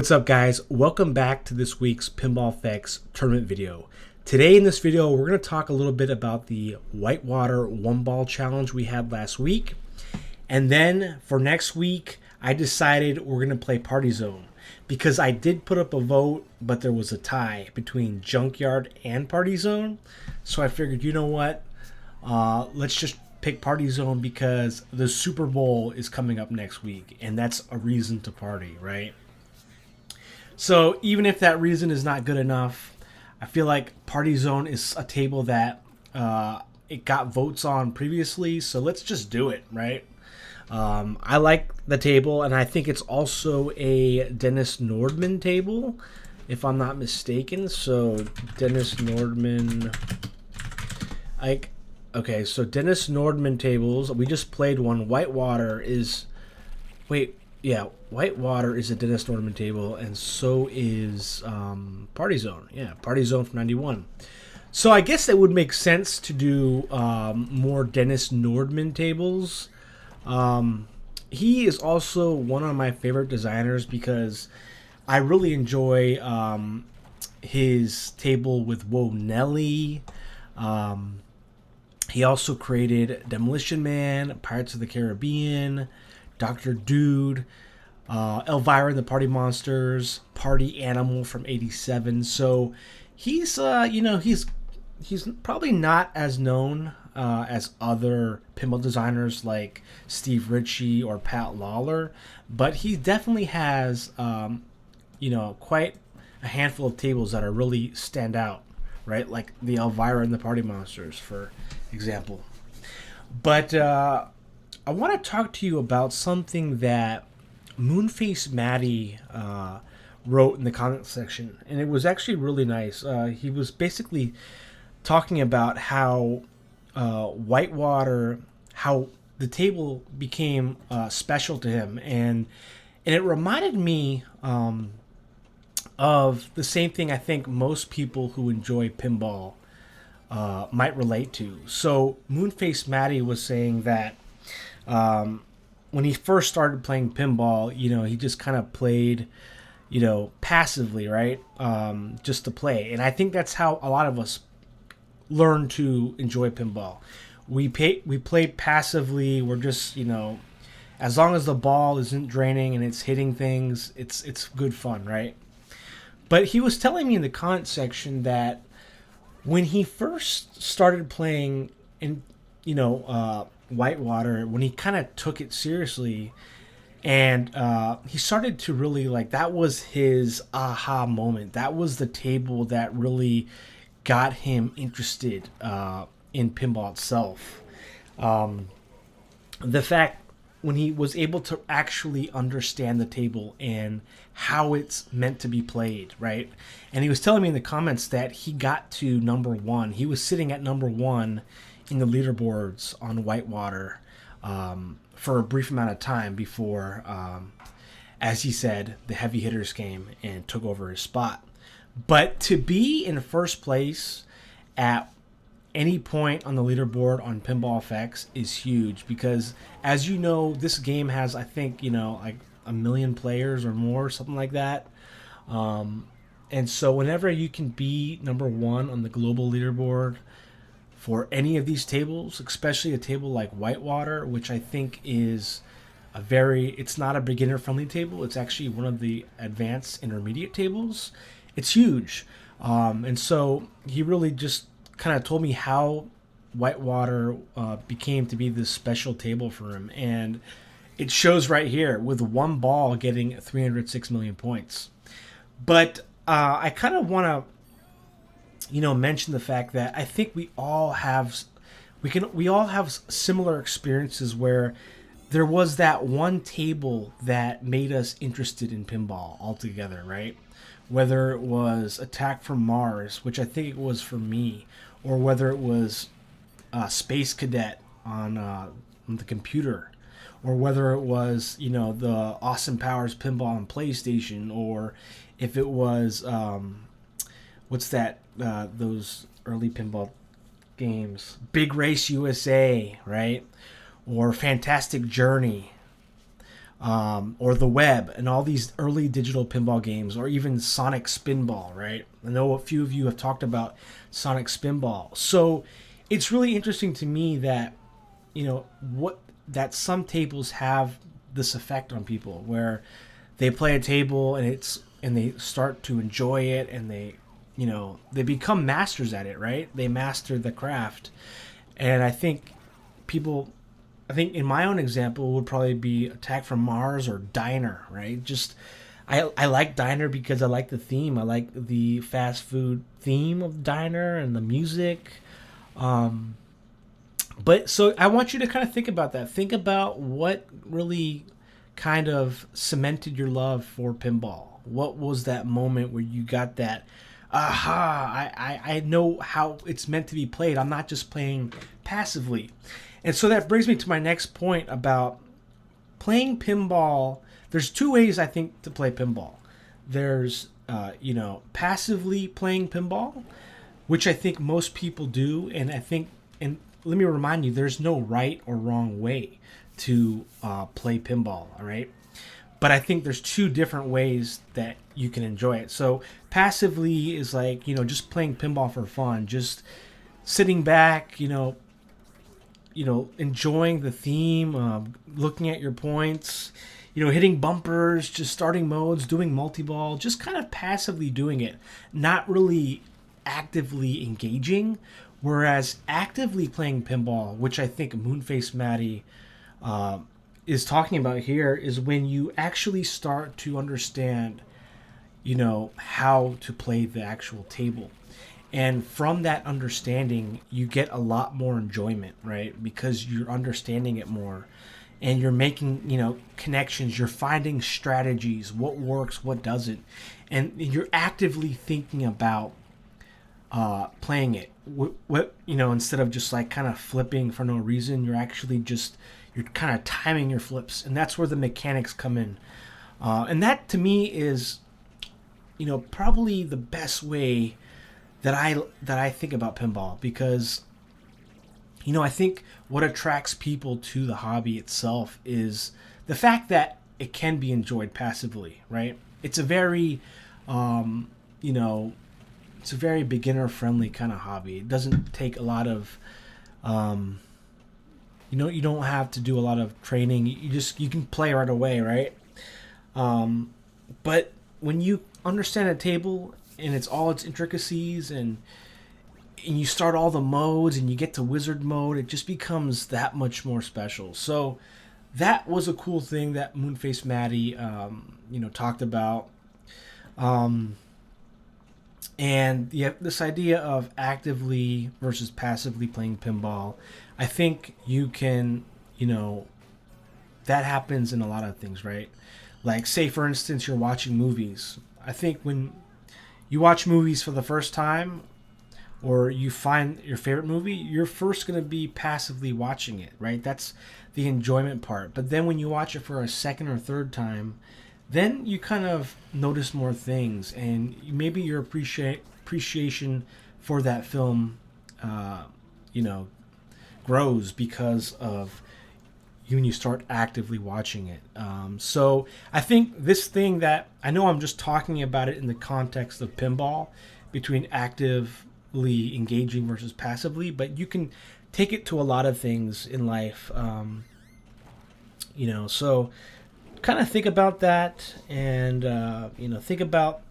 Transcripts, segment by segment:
What's up, guys? Welcome back to this week's Pinball Effects tournament video. Today in this video, we're going to talk a little bit about the Whitewater one ball challenge we had last week. And then for next week, I decided we're going to play Party Zone because I did put up a vote, but there was a tie between Junkyard and Party Zone. So I figured, you know what? Let's just pick Party Zone because the Super Bowl is coming up next week, and that's a reason to party, right? So even if that reason is not good enough, I feel like Party Zone is a table that it got votes on previously, so let's just do it, right? I like the table, and I think it's also a Dennis Nordman table, if I'm not mistaken. So Dennis Nordman, okay, so Dennis Nordman tables. We just played one. Whitewater is, Whitewater is a Dennis Nordman table, and so is Party Zone. Yeah, Party Zone from '91. So I guess it would make sense to do more Dennis Nordman tables. He is also one of my favorite designers because I really enjoy his table with Whoa Nelly. He also created Demolition Man, Pirates of the Caribbean, Dr. Dude, Elvira and the Party Monsters, Party Animal from '87. So he's he's probably not as known as other pinball designers like Steve Ritchie or Pat Lawler, but he definitely has quite a handful of tables that are really stand out, right? Like the Elvira and the Party Monsters, for example. But I want to talk to you about something that Moonface Matty wrote in the comment section, and it was actually really nice. He was basically talking about how Whitewater, how the table became special to him, and it reminded me of the same thing I think most people who enjoy pinball might relate to. So Moonface Matty was saying that when he first started playing pinball, he just kind of played, passively, right? Just to play. And I think that's how a lot of us learn to enjoy pinball. We play passively. We're just, as long as the ball isn't draining and it's hitting things, it's good fun, right? But he was telling me in the comment section that when he first started playing in, Whitewater, when he kind of took it seriously, and he started to really that was his aha moment. That was the table that really got him interested in pinball itself. The fact when he was able to actually understand the table and how it's meant to be played, right? And he was telling me in the comments that he got to number one. He was sitting at number one in the leaderboards on Whitewater for a brief amount of time before, as he said, the heavy hitters came and took over his spot. But to be in first place at any point on the leaderboard on Pinball Effects is huge because, as you know, this game has, I think, like 1 million players or more, something like that. And so whenever you can be number one on the global leaderboard for any of these tables, especially a table like Whitewater, which I think is it's not a beginner-friendly table. It's actually one of the advanced intermediate tables. It's huge. And so he really just kind of told me how Whitewater became to be this special table for him. And it shows right here with one ball getting 306 million points. But I kind of want to mention the fact that I think we all have similar experiences where there was that one table that made us interested in pinball altogether, right? Whether it was Attack from Mars, which I think it was for me, or whether it was Space Cadet on the computer, or whether it was the Austin Powers pinball on PlayStation, or if it was those early pinball games, Big Race USA, right? Or Fantastic Journey, or the web, and all these early digital pinball games, or even Sonic Spinball, right? I know a few of you have talked about Sonic Spinball. So it's really interesting to me that, that some tables have this effect on people where they play a table and they start to enjoy it, and they become masters at it, right? They master the craft. And people I think in my own example would probably be Attack from Mars or Diner, right? Just I like Diner because I like the theme. I like the fast food theme of Diner and the music. But so I want you to kind of think about that. Think about what really kind of cemented your love for pinball. What was that moment where you got that aha, I know how it's meant to be played. I'm not just playing passively. And so that brings me to my next point about playing pinball. There's two ways I think to play pinball. There's passively playing pinball, which I think most people do, and and let me remind you, there's no right or wrong way to play pinball. All right, but I think there's two different ways that you can enjoy it. So passively is like just playing pinball for fun, just sitting back, enjoying the theme, looking at your points, hitting bumpers, just starting modes, doing multi-ball, just kind of passively doing it, not really actively engaging. Whereas actively playing pinball, which I think Moonface Matty is talking about here, is when you actually start to understand, how to play the actual table. And from that understanding, you get a lot more enjoyment, right? Because you're understanding it more and you're making, connections. You're finding strategies, what works, what doesn't. And you're actively thinking about playing it. What instead of just like kind of flipping for no reason, you're kind of timing your flips. And that's where the mechanics come in. And that to me is, probably the best way that I think about pinball, because I think what attracts people to the hobby itself is the fact that it can be enjoyed passively, right? It's a very it's a very beginner friendly kind of hobby. It doesn't take a lot of you don't have to do a lot of training. You can play right away, right? But when you understand a table and it's all its intricacies, and you start all the modes and you get to wizard mode, it just becomes that much more special. So that was a cool thing that Moonface Matty talked about. And this idea of actively versus passively playing pinball, I think you can, that happens in a lot of things, right? Like, say, for instance, you're watching movies. I think when you watch movies for the first time, or you find your favorite movie, you're first going to be passively watching it, right? That's the enjoyment part. But then when you watch it for a second or third time, then you kind of notice more things, and maybe your appreciation for that film, grows because of you when you start actively watching it. So I think this thing that I know I'm just talking about it in the context of pinball, between actively engaging versus passively, but you can take it to a lot of things in life. So kind of think about that, and think about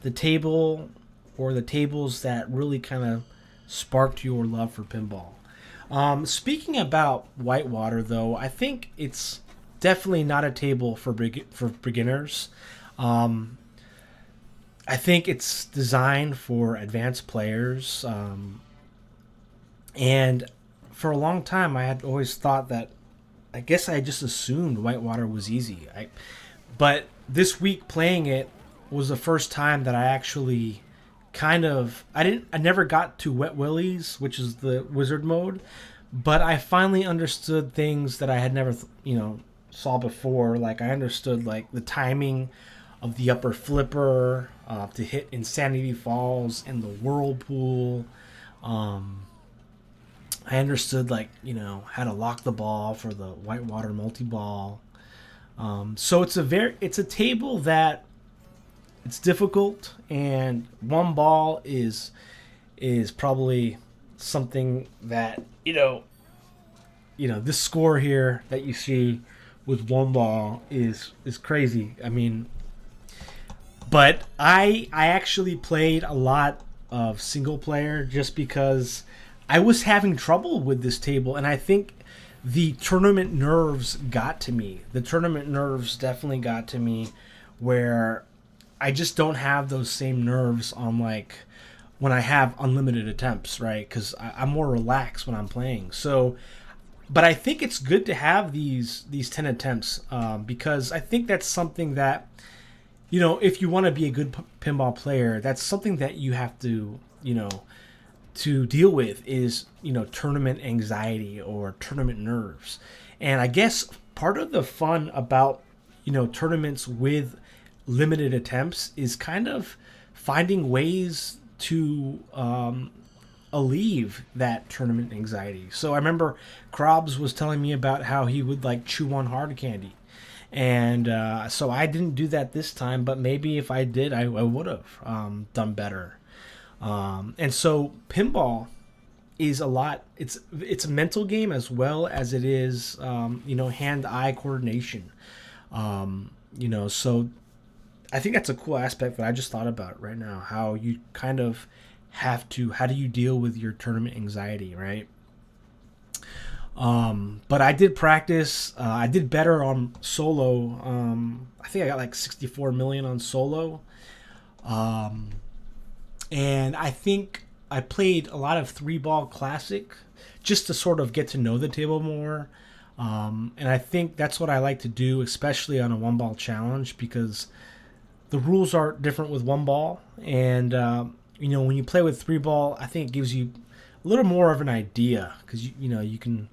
the table or the tables that really kind of sparked your love for pinball. Speaking about Whitewater, though, I think it's definitely not a table for beginners. I think it's designed for advanced players, and for a long time I had always thought that, I guess I just assumed Whitewater was easy. But this week playing it was the first time that I actually I never got to Wet Willies, which is the wizard mode, but I finally understood things that I had never saw before. Like, I understood like the timing of the upper flipper to hit Insanity Falls and the whirlpool. I understood how to lock the ball for the Whitewater multi-ball. So it's a table that it's difficult, and one ball is probably something that this score here that you see with one ball is crazy. I mean, but I actually played a lot of single player just because I was having trouble with this table, and I think the tournament nerves got to me. The tournament nerves definitely got to me, where I just don't have those same nerves on like when I have unlimited attempts, right? Because I'm more relaxed when I'm playing. So, but I think it's good to have these 10 attempts, because I think that's something that if you want to be a good pinball player, that's something that you have to to deal with is tournament anxiety or tournament nerves. And I guess part of the fun about tournaments with limited attempts is kind of finding ways to alleviate that tournament anxiety. So I remember Krabs was telling me about how he would like chew on hard candy, and so I didn't do that this time, but maybe if I did, I would have done better. And so pinball is a lot. It's a mental game as well as it is hand-eye coordination. So I think that's a cool aspect that I just thought about right now. How you kind of how do you deal with your tournament anxiety, right? But I did practice. I did better on solo. I think I got like 64 million on solo. And I think I played a lot of 3-ball classic just to sort of get to know the table more. And I think that's what I like to do, especially on a 1-ball challenge, because the rules are different with 1-ball. And, when you play with 3-ball, I think it gives you a little more of an idea because, you can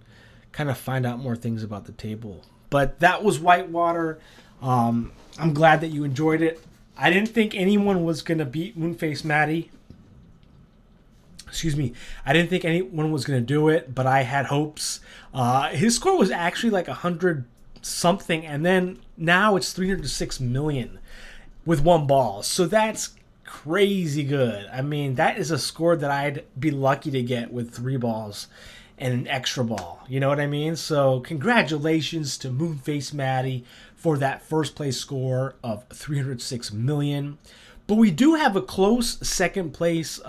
kind of find out more things about the table. But that was Whitewater. I'm glad that you enjoyed it. I didn't think anyone was going to beat Moonface Matty. Excuse me. I didn't think anyone was going to do it, but I had hopes. His score was actually like 100 something, and then now it's 306 million with 1 ball. So that's crazy good. I mean, that is a score that I'd be lucky to get with 3 balls and an extra ball. You know what I mean? So congratulations to Moonface Matty for that first place score of 306 million. But we do have a close second place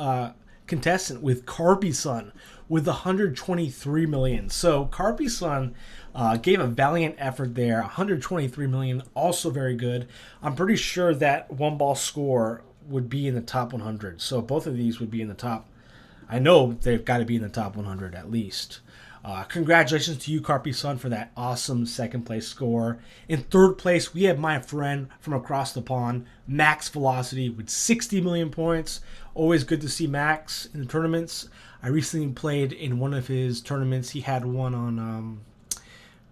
contestant with Carpy Sun with 123 million. So Carpy Sun gave a valiant effort there. 123 million, also very good. I'm pretty sure that 1-ball score would be in the top 100. So both of these would be in the top. I know they've got to be in the top 100 at least. Congratulations to you, Carpy Sun, for that awesome second place score. In third place, we have my friend from across the pond, Max Velocity, with 60 million points. Always good to see Max in the tournaments. I recently played in one of his tournaments. He had one on,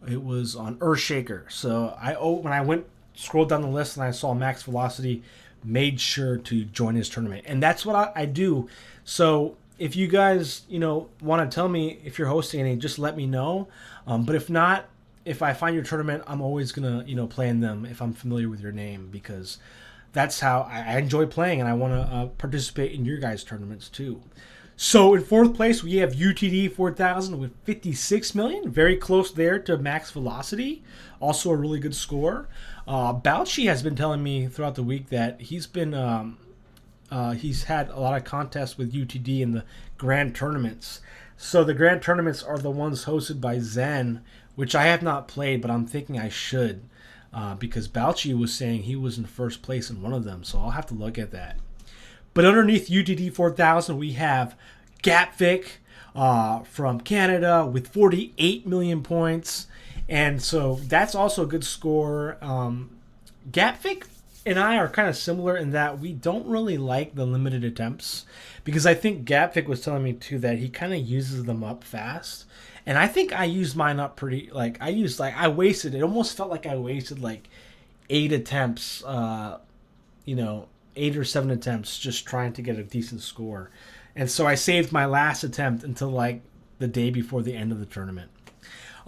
it was on Earthshaker. So when I scrolled down the list and I saw Max Velocity, made sure to join his tournament. And that's what I do. So if you guys, want to tell me if you're hosting any, just let me know. But if not, if I find your tournament, I'm always going to, play in them if I'm familiar with your name, because that's how I enjoy playing, and I want to participate in your guys' tournaments too. So in fourth place, we have UTD 4000 with 56 million. Very close there to Max Velocity. Also a really good score. Bouchy has been telling me throughout the week that he's had a lot of contests with UTD in the grand tournaments. So the grand tournaments are the ones hosted by Zen, which I have not played, but I'm thinking I should, because Bouchy was saying he was in first place in one of them. So I'll have to look at that. But underneath UTD 4000, we have Gapvic from Canada with 48 million points. And so that's also a good score. Gapvic and I are kind of similar in that we don't really like the limited attempts, because I think Gapvic was telling me too that he kind of uses them up fast. And I think I used mine up pretty, I wasted, it almost felt like I wasted like 8 attempts, 8 or 7 attempts just trying to get a decent score. And so I saved my last attempt until like the day before the end of the tournament.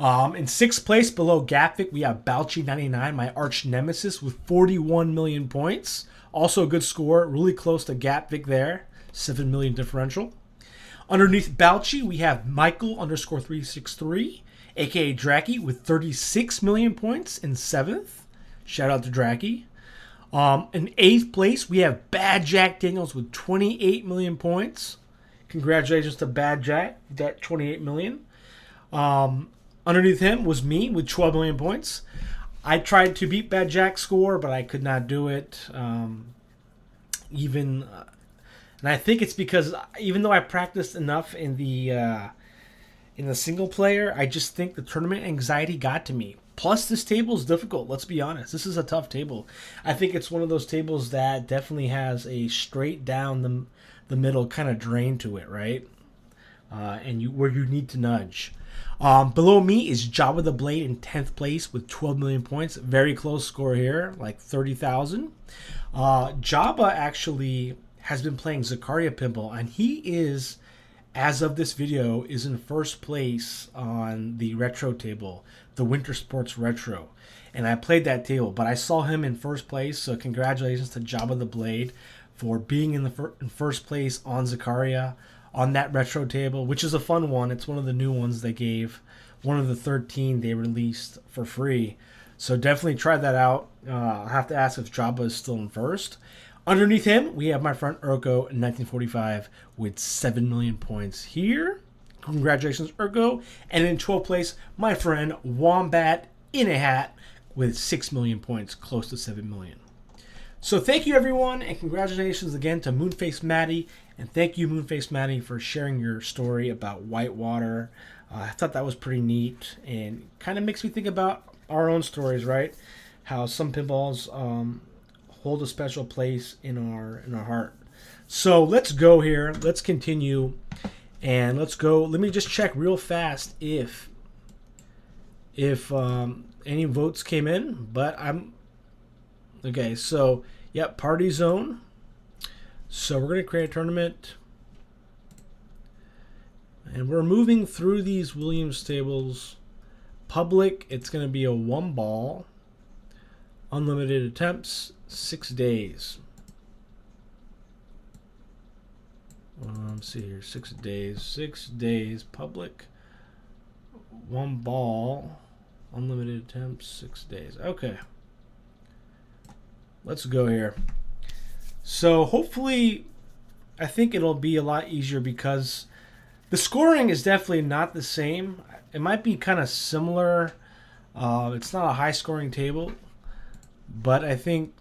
In sixth place, below Gatwick, we have Balchi99, my arch nemesis, with 41 million points. Also a good score, really close to Gatwick there, 7 million differential. Underneath Balchi, we have Michael underscore 363, aka Dracky, with 36 million points in seventh. Shout out to Dracky. In eighth place, we have Bad Jack Daniels with 28 million points. Congratulations to Bad Jack, that 28 million. Underneath him was me with 12 million points. I tried to beat Bad Jack's score, but I could not do it. And I think it's because even though I practiced enough in the single player, I just think the tournament anxiety got to me. Plus, this table is difficult. Let's be honest. This is a tough table. I think it's one of those tables that definitely has a straight down the middle kind of drain to it, right? Where you need to nudge. Below me is Jabba the Blade in 10th place with 12 million points. Very close score here, like 30,000. Jabba actually has been playing Zakaria Pinball, and he is, as of this video, is in first place on the retro table, the Winter Sports Retro. And I played that table, but I saw him in first place, so congratulations to Jabba the Blade for being in first place on Zakaria on that retro table, which is a fun one. It's one of the new ones they gave, one of the 13 they released for free. So definitely try that out. I'll have to ask if Jabba is still in first. Underneath him, we have my friend Urko in 1945 with 7 million points here. Congratulations, Urko. And in 12th place, my friend Wombat in a Hat with 6 million points, close to 7 million. So thank you, everyone, and congratulations again to Moonface Matty. And thank you, Moonface Matty, for sharing your story about Whitewater. I thought that was pretty neat and kind of makes me think about our own stories, right? How some pinballs hold a special place in our heart. So let's go here. Let's continue. And let's go. Let me just check real fast if any votes came in. But okay, so, yep, Party Zone. So we're going to create a tournament. And we're moving through these Williams tables. Public, it's going to be a 1 ball. Unlimited attempts, 6 days. Let's see here, 6 days. 6 days, public. 1 ball. Unlimited attempts, 6 days. Okay. Let's go here. So hopefully, I think it'll be a lot easier because the scoring is definitely not the same. It might be kind of similar. It's not a high scoring table, but I think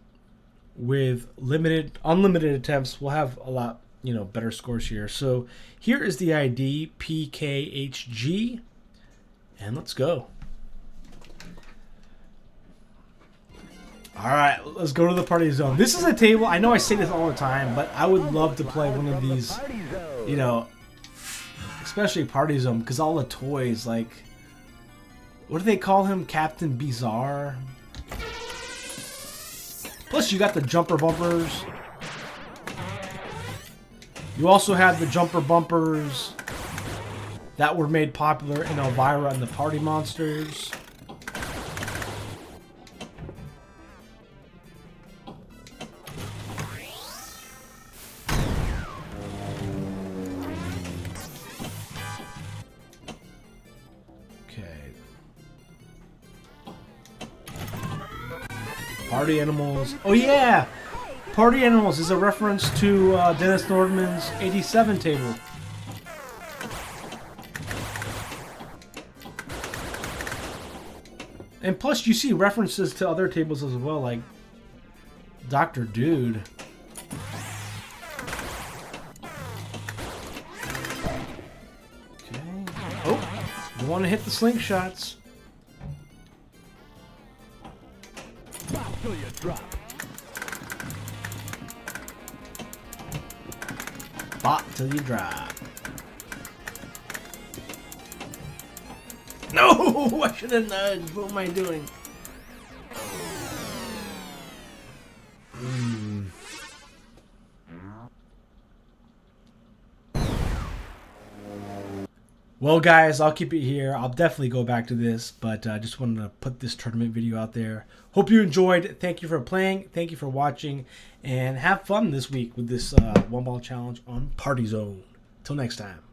with unlimited attempts, we'll have a lot, better scores here. So here is the ID PKHG, and let's go. All right, let's go to the Party Zone. This is a table, I know I say this all the time, but I would love to play one of these, especially Party Zone, because all the toys, like, what do they call him? Captain Bizarre? Plus, you got the jumper bumpers. You also have the jumper bumpers that were made popular in Elvira and the Party Monsters. Party Animals. Oh yeah! Party Animals is a reference to Dennis Nordman's 87 table. And plus you see references to other tables as well, like Dr. Dude. Okay. Oh, you want to hit the slingshots. Till you drop. Bop till you drop. No! I should have nudged. What am I doing? Well, guys, I'll keep it here. I'll definitely go back to this, but I just wanted to put this tournament video out there. Hope you enjoyed. Thank you for playing. Thank you for watching. And have fun this week with this one ball challenge on Party Zone. Till next time.